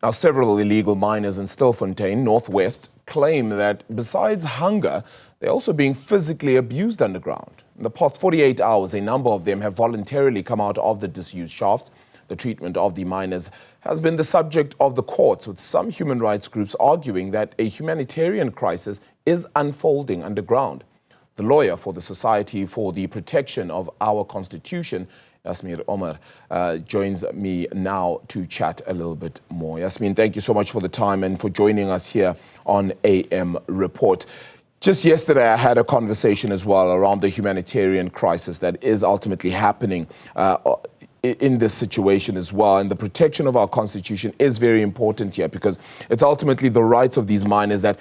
Now, several illegal miners in Stilfontein, northwest, claim that besides hunger, they're also being physically abused underground. In the past 48 hours, a number of them have voluntarily come out of the disused shafts. The treatment of the miners has been the subject of the courts, with some human rights groups arguing that a humanitarian crisis is unfolding underground. The lawyer for the Society for the Protection of Our Constitution, Yasmin Omar, joins me now to chat a little bit more. Yasmin, thank you so much for the time and for joining us here on AM Report. Just yesterday, I had a conversation as well around the humanitarian crisis that is ultimately happening in this situation as well. And the protection of our Constitution is very important here, because it's ultimately the rights of these miners that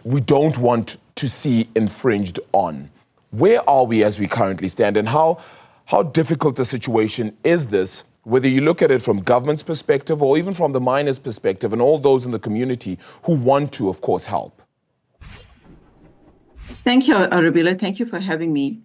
we don't want to see infringed on. Where are we as we currently stand, and how difficult a situation is this, whether you look at it from government's perspective or even from the miners' perspective and all those in the community who want to, of course, help? Thank you, Arabella. Thank you for having me.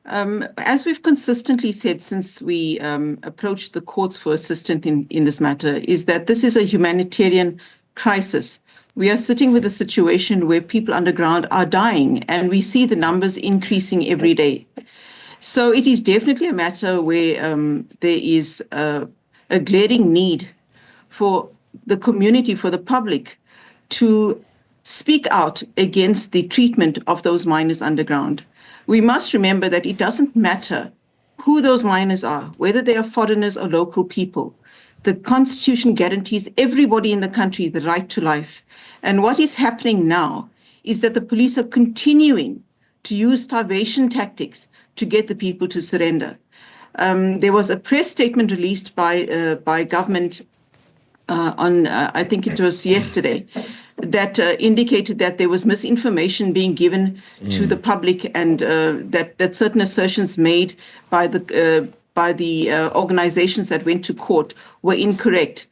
As we've consistently said since we approached the courts for assistance in this matter, is that this is a humanitarian crisis. We are sitting with a situation where people underground are dying, and we see the numbers increasing every day. So it is definitely a matter where there is a glaring need for the community, for the public, to speak out against the treatment of those miners underground. We must remember that it doesn't matter who those miners are, whether they are foreigners or local people. The Constitution guarantees everybody in the country the right to life. And what is happening now is that the police are continuing to use starvation tactics to get the people to surrender. There was a press statement released by government on, I think it was yesterday, that indicated that there was misinformation being given to the public, and that certain assertions made by the organizations that went to court were incorrect.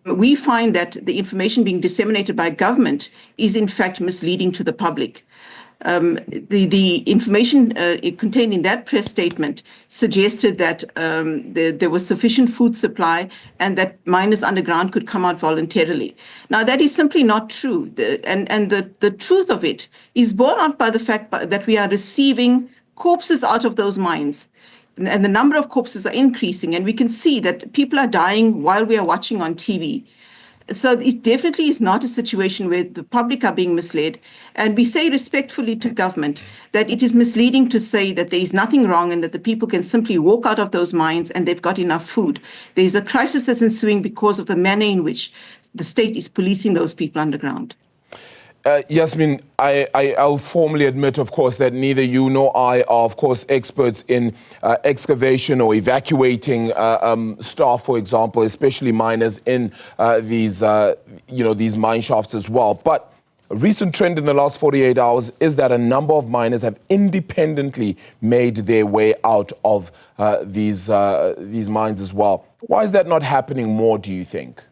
We find that the information being disseminated by government is in fact misleading to the public. The information contained in that press statement suggested that there was sufficient food supply and that miners underground could come out voluntarily. Now, that is simply not true. The truth of it is borne out by the fact that we are receiving corpses out of those mines. And the number of corpses are increasing, and we can see that people are dying while we are watching on TV. So it definitely is not a situation where the public are being misled. And we say respectfully to government that it is misleading to say that there is nothing wrong and that the people can simply walk out of those mines and they've got enough food. There is a crisis that's ensuing because of the manner in which the state is policing those people underground. Yasmin, I'll formally admit, of course, that neither you nor I are, of course, experts in excavation or evacuating staff, for example, especially miners in these mine shafts as well. But a recent trend in the last 48 hours is that a number of miners have independently made their way out of these mines as well. Why is that not happening more, do you think?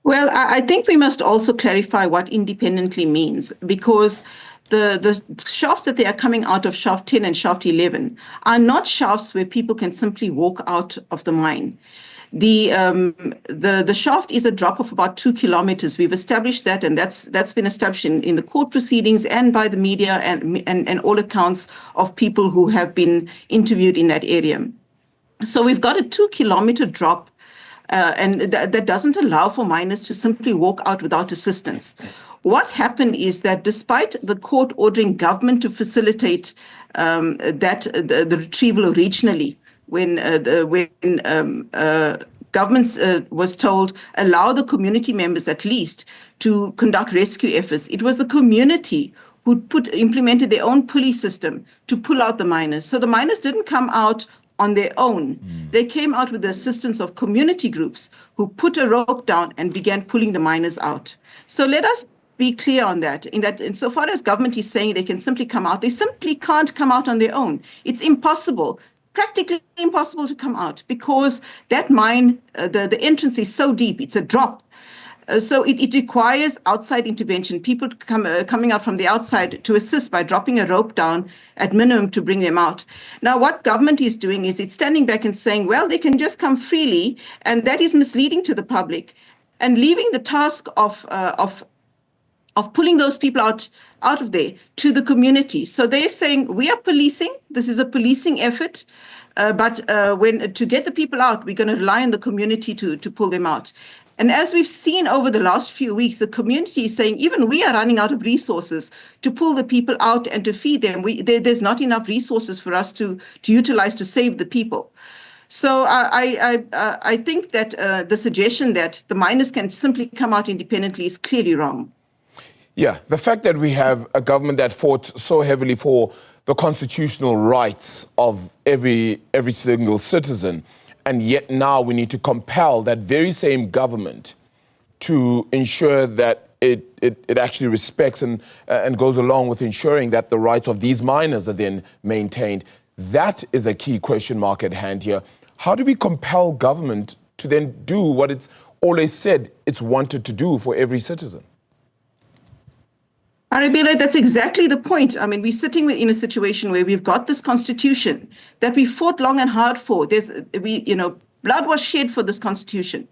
Well, I think we must also clarify what independently means, because the shafts that they are coming out of, shaft 10 and shaft 11, are not shafts where people can simply walk out of the mine. The shaft is a drop of about 2 kilometers. We've established that, and that's been established in the court proceedings and by the media and all accounts of people who have been interviewed in that area. So we've got a 2-kilometer drop. And that doesn't allow for miners to simply walk out without assistance. What happened is that despite the court ordering government to facilitate the retrieval originally, when government was told allow the community members at least to conduct rescue efforts, it was the community who implemented their own police system to pull out the miners. So the miners didn't come out on their own. They came out with the assistance of community groups who put a rope down and began pulling the miners out. So let us be clear on that, insofar as government is saying they can simply come out, they simply can't come out on their own. It's impossible, practically impossible to come out, because that mine, the entrance is so deep, it's a drop. So it requires outside intervention, people coming out from the outside to assist by dropping a rope down at minimum to bring them out. Now, what government is doing is it's standing back and saying, well, they can just come freely, and that is misleading to the public, and leaving the task of pulling those people out of there to the community. So they're saying, we are policing, this is a policing effort, but when to get the people out, we're going to rely on the community to pull them out. And as we've seen over the last few weeks, the community is saying, even we are running out of resources to pull the people out and to feed them. There's not enough resources for us to utilize to save the people. So I think that the suggestion that the miners can simply come out independently is clearly wrong. Yeah, the fact that we have a government that fought so heavily for the constitutional rights of every single citizen, and yet now we need to compel that very same government to ensure that it actually respects and goes along with ensuring that the rights of these miners are then maintained. That is a key question mark at hand here. How do we compel government to then do what it's always said it's wanted to do for every citizen? Arabella, that's exactly the point. I mean, we're sitting in a situation where we've got this constitution that we fought long and hard for. Blood was shed for this constitution.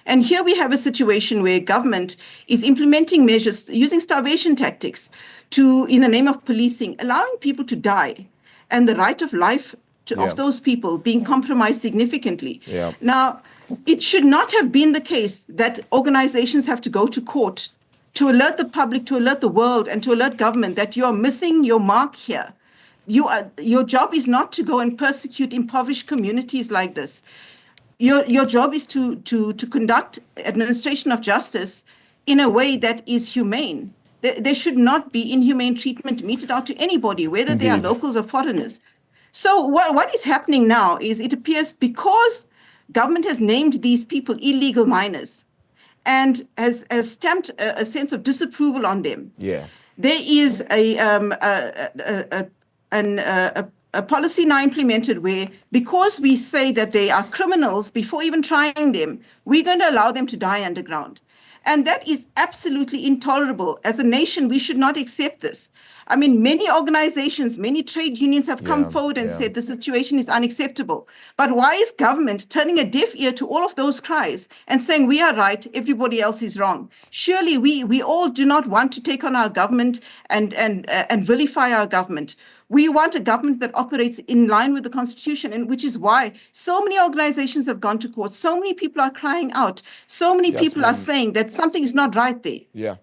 And here we have a situation where government is implementing measures using starvation tactics in the name of policing, allowing people to die, and the right of life of those people being compromised significantly. Yeah. Now, it should not have been the case that organizations have to go to court to alert the public, to alert the world, and to alert government that you are missing your mark here. Your job is not to go and persecute impoverished communities like this. Your job is to conduct administration of justice in a way that is humane. There should not be inhumane treatment meted out to anybody, whether they are locals or foreigners. So what is happening now is it appears because government has named these people illegal miners, and has stamped a sense of disapproval on them. Yeah. There is a policy now implemented where, because we say that they are criminals before even trying them, we're going to allow them to die underground. And that is absolutely intolerable. As a nation, we should not accept this. I mean, many organizations, many trade unions have come forward and said the situation is unacceptable. But why is government turning a deaf ear to all of those cries and saying we are right, everybody else is wrong? Surely we all do not want to take on our government and vilify our government. We want a government that operates in line with the Constitution, and which is why so many organizations have gone to court. So many people are crying out. So many people are saying that something is not right there. Yeah.